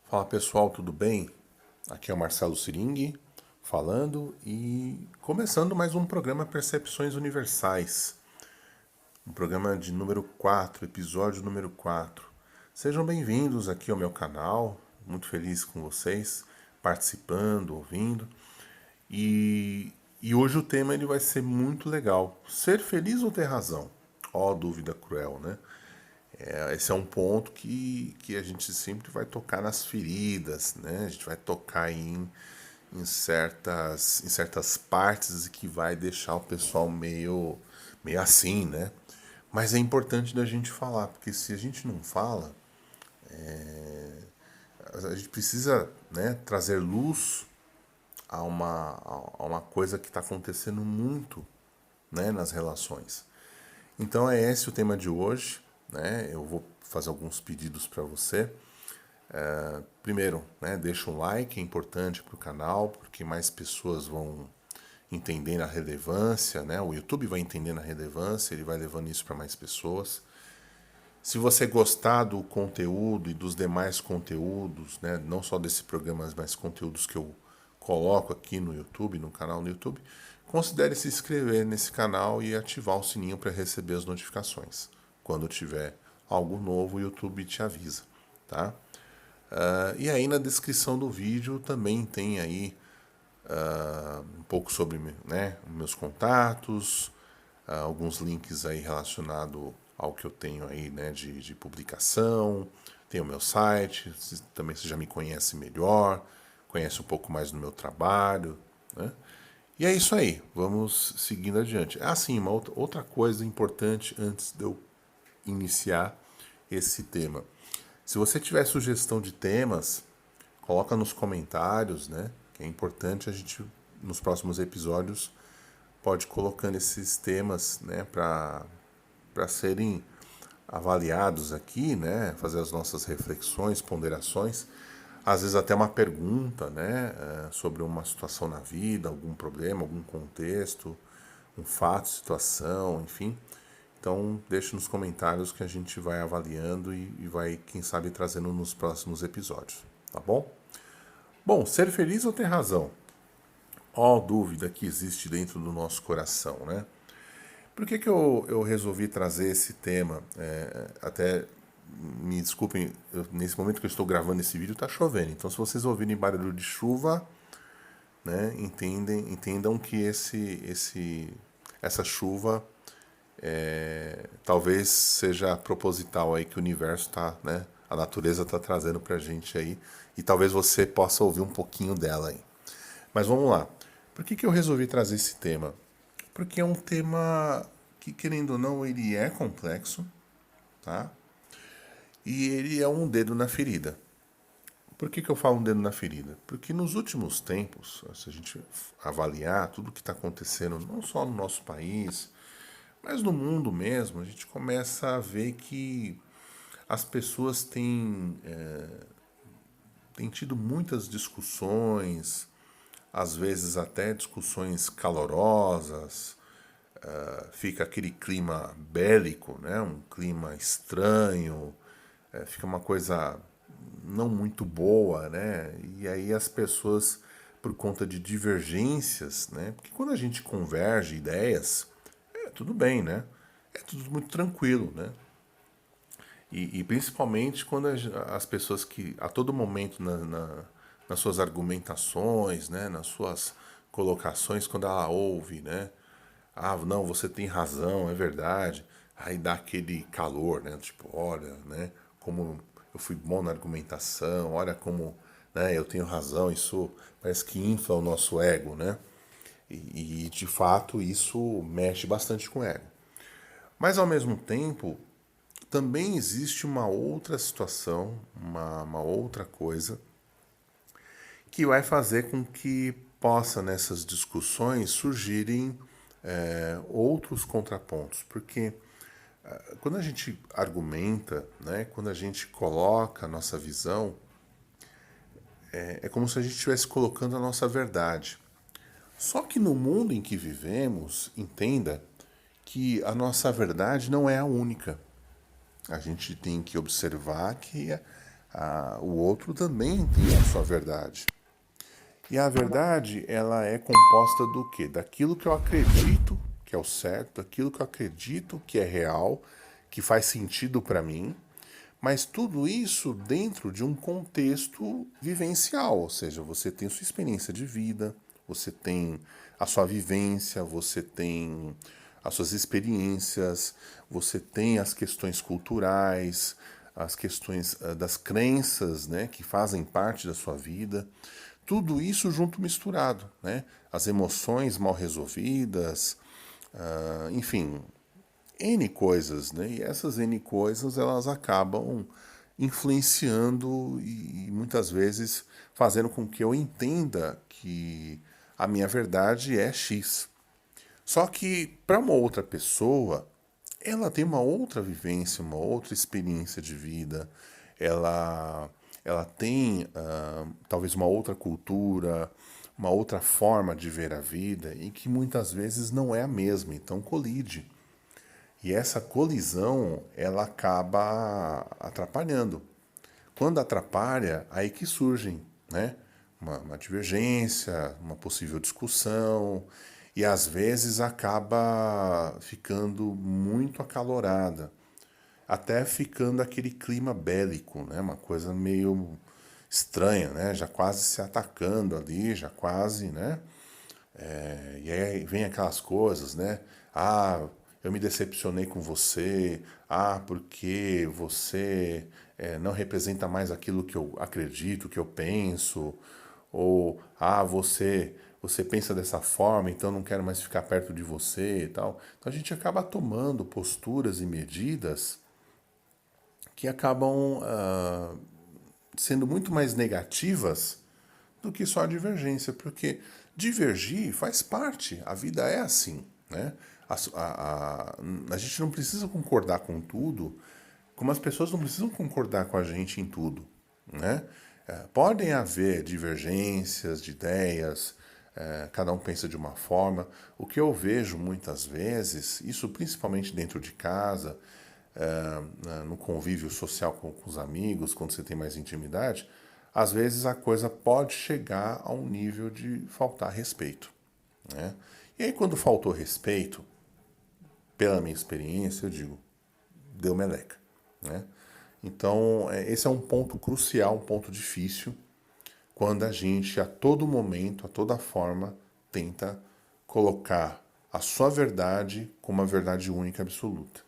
Fala pessoal, tudo bem? Aqui é o Marcelo Siring falando e começando mais um programa Percepções Universais, um programa de número 4, episódio número 4. Sejam bem-vindos aqui ao meu canal, muito feliz com vocês participando, ouvindo. E hoje o tema ele vai ser muito legal. Ser feliz ou ter razão? Ó, dúvida cruel, né? Esse é um ponto que a gente sempre vai tocar nas feridas, né? A gente vai tocar em certas partes que vai deixar o pessoal meio assim, né? Mas é importante da gente falar, porque se a gente não fala, a gente precisa, né, trazer luz a uma coisa que está acontecendo muito, né, nas relações. Então é esse o tema de hoje, né? Eu vou fazer alguns pedidos para você. Primeiro, né, deixa um like, é importante para o canal, porque mais pessoas vão entendendo a relevância, né? O YouTube vai entendendo a relevância, ele vai levando isso para mais pessoas. Se você gostar do conteúdo e dos demais conteúdos, né, não só desse programa, mas conteúdos que eu coloco aqui no YouTube, no canal no YouTube, considere se inscrever nesse canal e ativar o sininho para receber as notificações. Quando tiver algo novo, o YouTube te avisa, tá? E aí na descrição do vídeo também tem aí um pouco sobre, né, meus contatos, alguns links aí relacionados ao que eu tenho aí, né, de publicação. Tem o meu site, também você já me conhece melhor, conhece um pouco mais do meu trabalho, né? E é isso aí, vamos seguindo adiante. Assim, uma outra coisa importante antes de eu iniciar esse tema. Se você tiver sugestão de temas, coloca nos comentários, né? Que é importante a gente, nos próximos episódios, pode ir colocando esses temas, né? Para serem avaliados aqui, né? Fazer as nossas reflexões, ponderações. Às vezes até uma pergunta, né? Sobre uma situação na vida, algum problema, algum contexto, um fato, situação, enfim. Então, deixe nos comentários que a gente vai avaliando e vai, quem sabe, trazendo nos próximos episódios, tá bom? Bom, ser feliz ou ter razão? Ó, dúvida que existe dentro do nosso coração, né? Por que eu resolvi trazer esse tema? Até me desculpem, nesse momento que eu estou gravando esse vídeo está chovendo, então se vocês ouvirem barulho de chuva, né, entendam que essa chuva talvez seja proposital aí que o universo está, né, a natureza está trazendo para a gente aí, e talvez você possa ouvir um pouquinho dela aí. Mas vamos lá. Por que eu resolvi trazer esse tema? Porque é um tema que, querendo ou não, ele é complexo, tá? E ele é um dedo na ferida. Por que eu falo um dedo na ferida? Porque nos últimos tempos, se a gente avaliar tudo o que está acontecendo, não só no nosso país, mas no mundo mesmo, a gente começa a ver que as pessoas têm tido muitas discussões, às vezes até discussões calorosas, fica aquele clima bélico, né? Um clima estranho, fica uma coisa não muito boa, né? E aí as pessoas, por conta de divergências, né? Porque quando a gente converge ideias, tudo bem, né? É tudo muito tranquilo, né? E principalmente quando as pessoas que a todo momento nas suas argumentações, né, nas suas colocações, quando ela ouve, né, ah, não, você tem razão, é verdade, aí dá aquele calor, né, tipo, olha, né, como eu fui bom na argumentação, olha como, né, eu tenho razão, isso parece que infla o nosso ego, né, e de fato isso mexe bastante com o ego. Mas ao mesmo tempo, também existe uma outra situação, uma outra coisa, que vai fazer com que possa nessas discussões surgirem outros contrapontos. Porque quando a gente argumenta, né, quando a gente coloca a nossa visão, é como se a gente estivesse colocando a nossa verdade. Só que no mundo em que vivemos, entenda que a nossa verdade não é a única. A gente tem que observar que O outro também tem a sua verdade. E a verdade, ela é composta do quê? Daquilo que eu acredito que é o certo, daquilo que eu acredito que é real, que faz sentido para mim, mas tudo isso dentro de um contexto vivencial, ou seja, você tem sua experiência de vida, você tem a sua vivência, você tem as suas experiências, você tem as questões culturais, as questões das crenças, né, que fazem parte da sua vida. Tudo isso junto misturado, né? As emoções mal resolvidas, enfim, N coisas, né? E essas N coisas elas acabam influenciando e muitas vezes fazendo com que eu entenda que a minha verdade é X. Só que para uma outra pessoa, ela tem uma outra vivência, uma outra experiência de vida, ela, ela tem talvez uma outra cultura, uma outra forma de ver a vida e que muitas vezes não é a mesma, então colide. E essa colisão, ela acaba atrapalhando. Quando atrapalha, aí que surgem, né? Uma divergência, uma possível discussão, e às vezes acaba ficando muito acalorada, até ficando aquele clima bélico, né? Uma coisa meio estranha, né? Já quase se atacando ali, já quase, né? E aí vem aquelas coisas, né? Ah, eu me decepcionei com você. Ah, porque você não representa mais aquilo que eu acredito, que eu penso. Ou, ah, você pensa dessa forma, então não quero mais ficar perto de você e tal. Então a gente acaba tomando posturas e medidas que acabam sendo muito mais negativas do que só a divergência, porque divergir faz parte, a vida é assim, né? A gente não precisa concordar com tudo, como as pessoas não precisam concordar com a gente em tudo, né? Podem haver divergências de ideias, cada um pensa de uma forma. O que eu vejo muitas vezes, isso principalmente dentro de casa, no convívio social com os amigos, quando você tem mais intimidade, às vezes a coisa pode chegar a um nível de faltar respeito, né? E aí quando faltou respeito, pela minha experiência, eu digo, deu meleca, né? Então, esse é um ponto crucial, um ponto difícil, quando a gente, a todo momento, a toda forma, tenta colocar a sua verdade como uma verdade única e absoluta.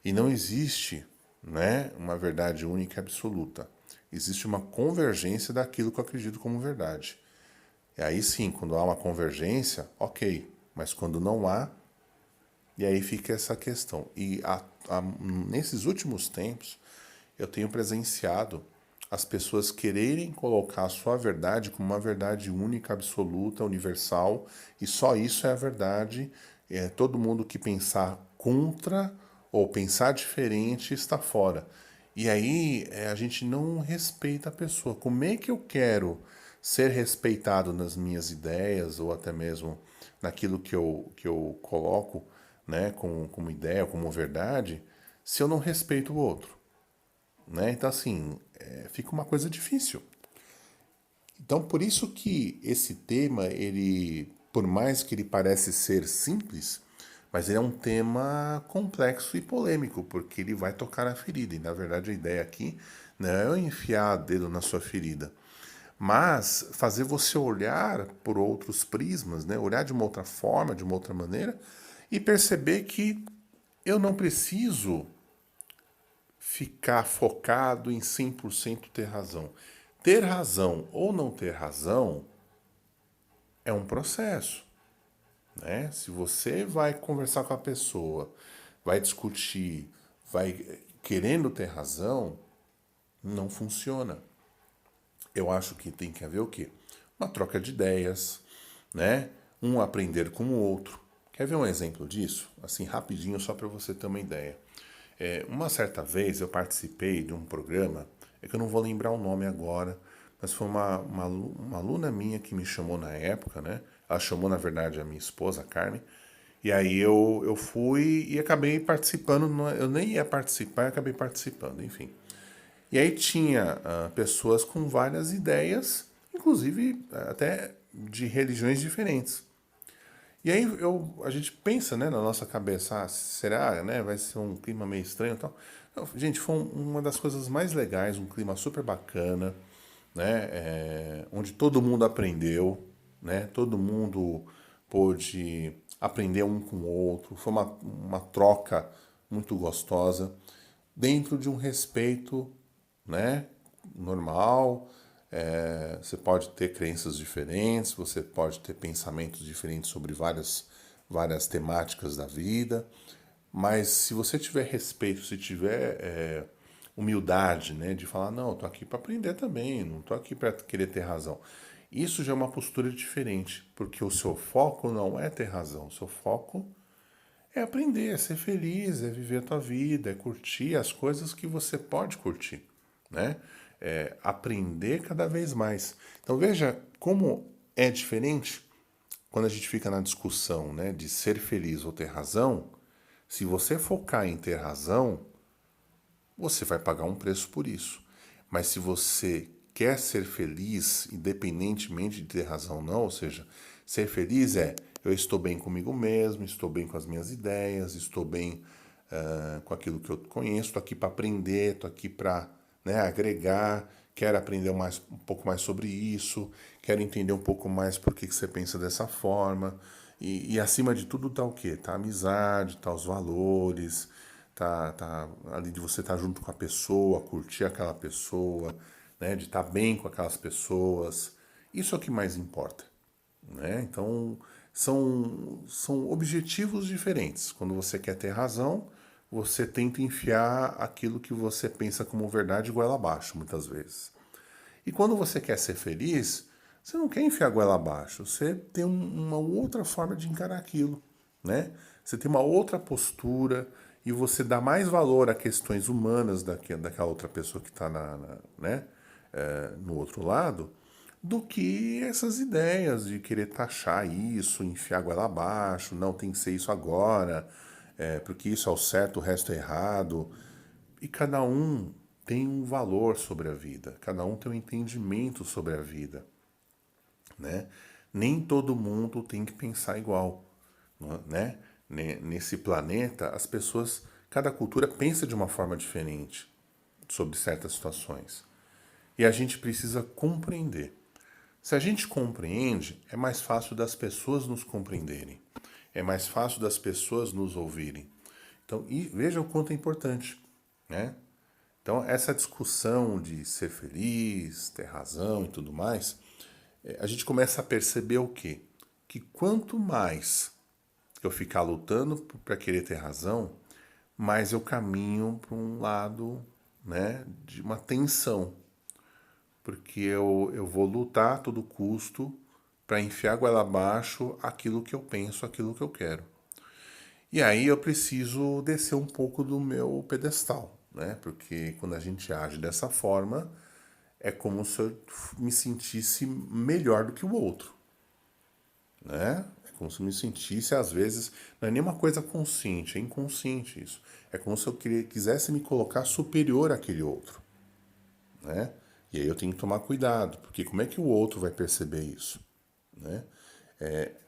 E não existe, né, uma verdade única e absoluta. Existe uma convergência daquilo que eu acredito como verdade. E aí sim, quando há uma convergência, ok. Mas quando não há, e aí fica essa questão. E nesses últimos tempos, eu tenho presenciado as pessoas quererem colocar a sua verdade como uma verdade única, absoluta, universal, e só isso é a verdade. Todo mundo que pensar contra ou pensar diferente está fora. E aí a gente não respeita a pessoa. Como é que eu quero ser respeitado nas minhas ideias ou até mesmo naquilo que eu coloco, né, como ideia, como verdade, se eu não respeito o outro? Né? Então, assim, fica uma coisa difícil. Então, por isso que esse tema, ele, por mais que ele parece ser simples, mas ele é um tema complexo e polêmico, porque ele vai tocar na ferida. E, na verdade, a ideia aqui não é eu enfiar dedo na sua ferida, mas fazer você olhar por outros prismas, né? Olhar de uma outra forma, de uma outra maneira, e perceber que eu não preciso ficar focado em 100% ter razão. Ter razão ou não ter razão é um processo, né? Se você vai conversar com a pessoa, vai discutir, vai querendo ter razão, não funciona. Eu acho que tem que haver o quê? Uma troca de ideias, né? Um aprender com o outro. Quer ver um exemplo disso? Assim, rapidinho, só para você ter uma ideia. Uma certa vez eu participei de um programa, é que eu não vou lembrar o nome agora, mas foi uma aluna minha que me chamou na época, né? Ela chamou, na verdade, a minha esposa, a Carmen, e aí eu fui e acabei participando, eu nem ia participar, eu acabei participando, enfim. E aí tinha pessoas com várias ideias, inclusive até de religiões diferentes. E aí a gente pensa, né, na nossa cabeça, será, né, vai ser um clima meio estranho e tal. Não, gente, foi uma das coisas mais legais, um clima super bacana, né, onde todo mundo aprendeu, né, todo mundo pôde aprender um com o outro. Foi uma troca muito gostosa, dentro de um respeito, né, normal. Você pode ter crenças diferentes, você pode ter pensamentos diferentes sobre várias temáticas da vida, mas se você tiver respeito, se tiver humildade, né, de falar, não, eu tô aqui para aprender também, não tô aqui para querer ter razão. Isso já é uma postura diferente, porque o seu foco não é ter razão, o seu foco é aprender, é ser feliz, é viver a tua vida, é curtir as coisas que você pode curtir, né? É aprender cada vez mais. Então veja como é diferente quando a gente fica na discussão, né, de ser feliz ou ter razão. Se você focar em ter razão, você vai pagar um preço por isso. Mas se você quer ser feliz, independentemente de ter razão ou não, ou seja, ser feliz é eu estou bem comigo mesmo, estou bem com as minhas ideias, estou bem com aquilo que eu conheço, estou aqui para aprender, estou aqui para, né, agregar, quero aprender um pouco mais sobre isso, quero entender um pouco mais por que você pensa dessa forma. E acima de tudo tá o quê? Tá a amizade, tá os valores, tá ali de você estar junto com a pessoa, curtir aquela pessoa, né, de estar bem com aquelas pessoas. Isso é o que mais importa, né? Então, são objetivos diferentes. Quando você quer ter razão, você tenta enfiar aquilo que você pensa como verdade goela abaixo, muitas vezes. E quando você quer ser feliz, você não quer enfiar a goela abaixo, você tem uma outra forma de encarar aquilo, né? Você tem uma outra postura e você dá mais valor a questões humanas daquela outra pessoa que está né, no outro lado, do que essas ideias de querer taxar isso, enfiar a goela abaixo, não tem que ser isso agora, porque isso é o certo, o resto é errado. E cada um tem um valor sobre a vida, cada um tem um entendimento sobre a vida, né? Nem todo mundo tem que pensar igual, né? Nesse planeta, as pessoas, cada cultura pensa de uma forma diferente sobre certas situações. E a gente precisa compreender. Se a gente compreende, é mais fácil das pessoas nos compreenderem. É mais fácil das pessoas nos ouvirem. Então, e veja o quanto é importante, né? Então, essa discussão de ser feliz, ter razão e tudo mais, a gente começa a perceber o quê? Que quanto mais eu ficar lutando para querer ter razão, mais eu caminho para um lado, né, de uma tensão. Porque eu vou lutar a todo custo para enfiar a goela abaixo aquilo que eu penso, aquilo que eu quero. E aí eu preciso descer um pouco do meu pedestal, né? Porque quando a gente age dessa forma, é como se eu me sentisse melhor do que o outro, né? É como se eu me sentisse, às vezes, não é nem uma coisa consciente, é inconsciente isso. É como se eu quisesse me colocar superior àquele outro, né? E aí eu tenho que tomar cuidado, porque como é que o outro vai perceber isso, né?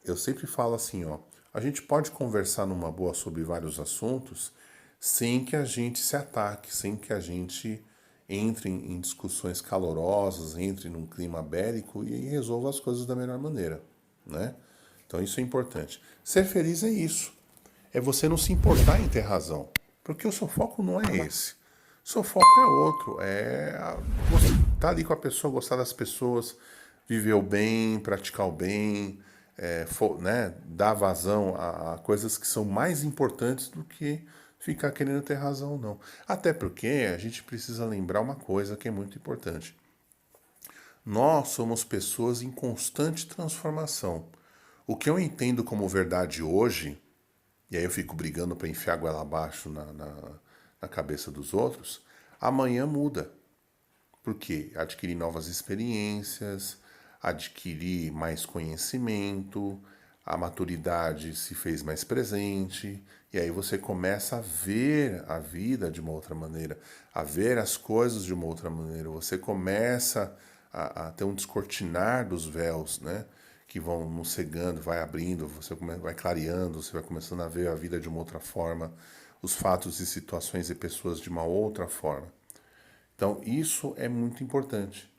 Eu sempre falo assim, ó, a gente pode conversar numa boa sobre vários assuntos sem que a gente se ataque, sem que a gente entre em discussões calorosas, entre num clima bélico e resolva as coisas da melhor maneira, né? Então isso é importante. Ser feliz é isso. É você não se importar em ter razão, porque o seu foco não é esse. O seu foco é outro, você estar ali com a pessoa, gostar das pessoas, viver o bem, praticar o bem, né, dar vazão a coisas que são mais importantes do que ficar querendo ter razão ou não. Até porque a gente precisa lembrar uma coisa que é muito importante. Nós somos pessoas em constante transformação. O que eu entendo como verdade hoje, e aí eu fico brigando para enfiar a goela abaixo na cabeça dos outros, amanhã muda. Porque adquirir novas experiências, adquirir mais conhecimento, a maturidade se fez mais presente, e aí você começa a ver a vida de uma outra maneira, a ver as coisas de uma outra maneira. Você começa a ter um descortinar dos véus, né? Que vão nos cegando, vai abrindo, você vai clareando, você vai começando a ver a vida de uma outra forma, os fatos e situações e pessoas de uma outra forma. Então, isso é muito importante.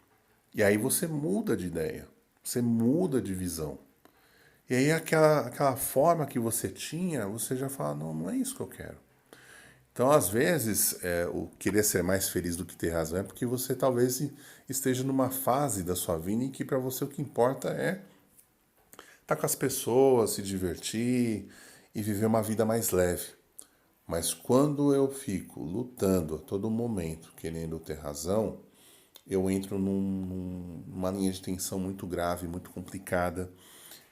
E aí você muda de ideia, você muda de visão. E aí aquela forma que você tinha, você já fala, não, não é isso que eu quero. Então, às vezes, o querer ser mais feliz do que ter razão é porque você talvez esteja numa fase da sua vida em que para você o que importa é estar com as pessoas, se divertir e viver uma vida mais leve. Mas quando eu fico lutando a todo momento, querendo ter razão, eu entro numa linha de tensão muito grave, muito complicada.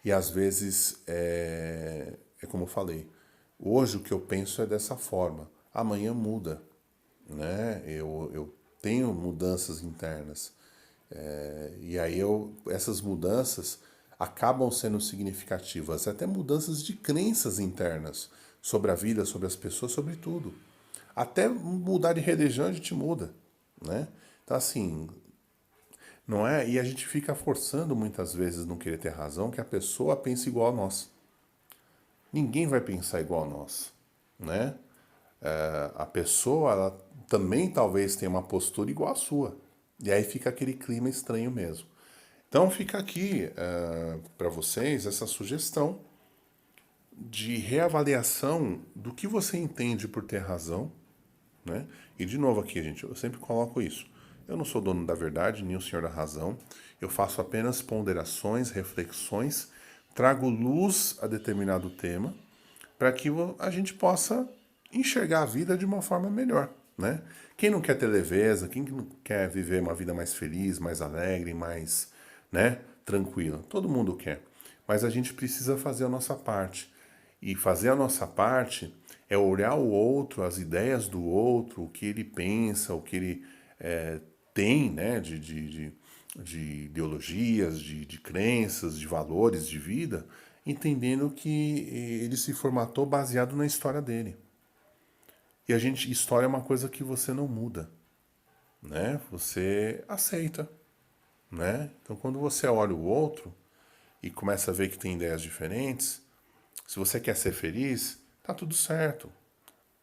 E às vezes, é como eu falei, hoje o que eu penso é dessa forma, amanhã muda, né? Eu tenho mudanças internas. E aí essas mudanças acabam sendo significativas, até mudanças de crenças internas sobre a vida, sobre as pessoas, sobre tudo. Até mudar de religião a gente muda, né? Então assim, não é? E a gente fica forçando muitas vezes não querer ter razão que a pessoa pense igual a nós. Ninguém vai pensar igual a nós, né? A pessoa, ela também talvez tenha uma postura igual à sua. E aí fica aquele clima estranho mesmo. Então fica aqui para vocês essa sugestão de reavaliação do que você entende por ter razão, né? E de novo aqui, gente, eu sempre coloco isso. Eu não sou dono da verdade, nem o senhor da razão. Eu faço apenas ponderações, reflexões, trago luz a determinado tema para que a gente possa enxergar a vida de uma forma melhor, né? Quem não quer ter leveza, quem não quer viver uma vida mais feliz, mais alegre, mais, né, tranquila? Todo mundo quer. Mas a gente precisa fazer a nossa parte. E fazer a nossa parte é olhar o outro, as ideias do outro, o que ele pensa, o que ele tem, né, de ideologias, de crenças, de valores de vida, entendendo que ele se formatou baseado na história dele. E história é uma coisa que você não muda, né? Você aceita, né? Então, quando você olha o outro e começa a ver que tem ideias diferentes, se você quer ser feliz, tá tudo certo.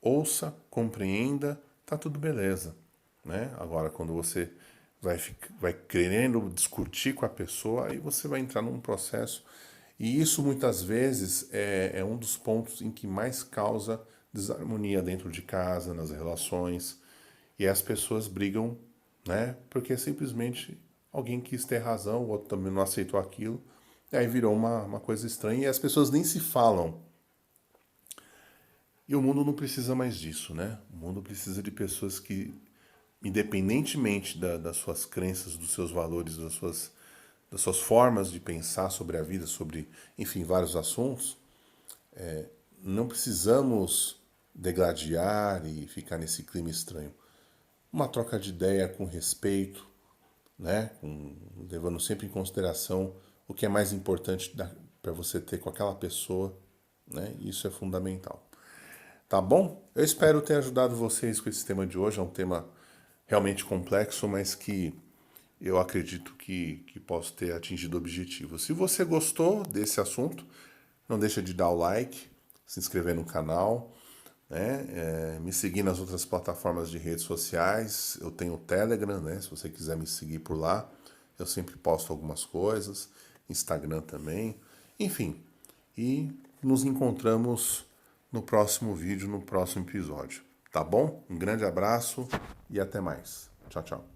Ouça, compreenda, tá tudo beleza, né? Agora, quando você vai querendo discutir com a pessoa, aí você vai entrar num processo. E isso muitas vezes é um dos pontos em que mais causa desarmonia dentro de casa, nas relações. E as pessoas brigam, né? Porque simplesmente alguém quis ter razão, o outro também não aceitou aquilo. E aí virou uma coisa estranha e as pessoas nem se falam. E o mundo não precisa mais disso, né? O mundo precisa de pessoas que, independentemente das suas crenças, dos seus valores, das suas formas de pensar sobre a vida, sobre, enfim, vários assuntos, não precisamos degladiar e ficar nesse clima estranho. Uma troca de ideia com respeito, né? Levando sempre em consideração o que é mais importante para você ter com aquela pessoa, né? Isso é fundamental. Tá bom? Eu espero ter ajudado vocês com esse tema de hoje. É um tema realmente complexo, mas que eu acredito que posso ter atingido o objetivo. Se você gostou desse assunto, não deixa de dar o like, se inscrever no canal, né? Me seguir nas outras plataformas de redes sociais. Eu tenho o Telegram, né? Se você quiser me seguir por lá, eu sempre posto algumas coisas. Instagram também. Enfim, e nos encontramos no próximo vídeo, no próximo episódio. Tá bom? Um grande abraço e até mais. Tchau, tchau.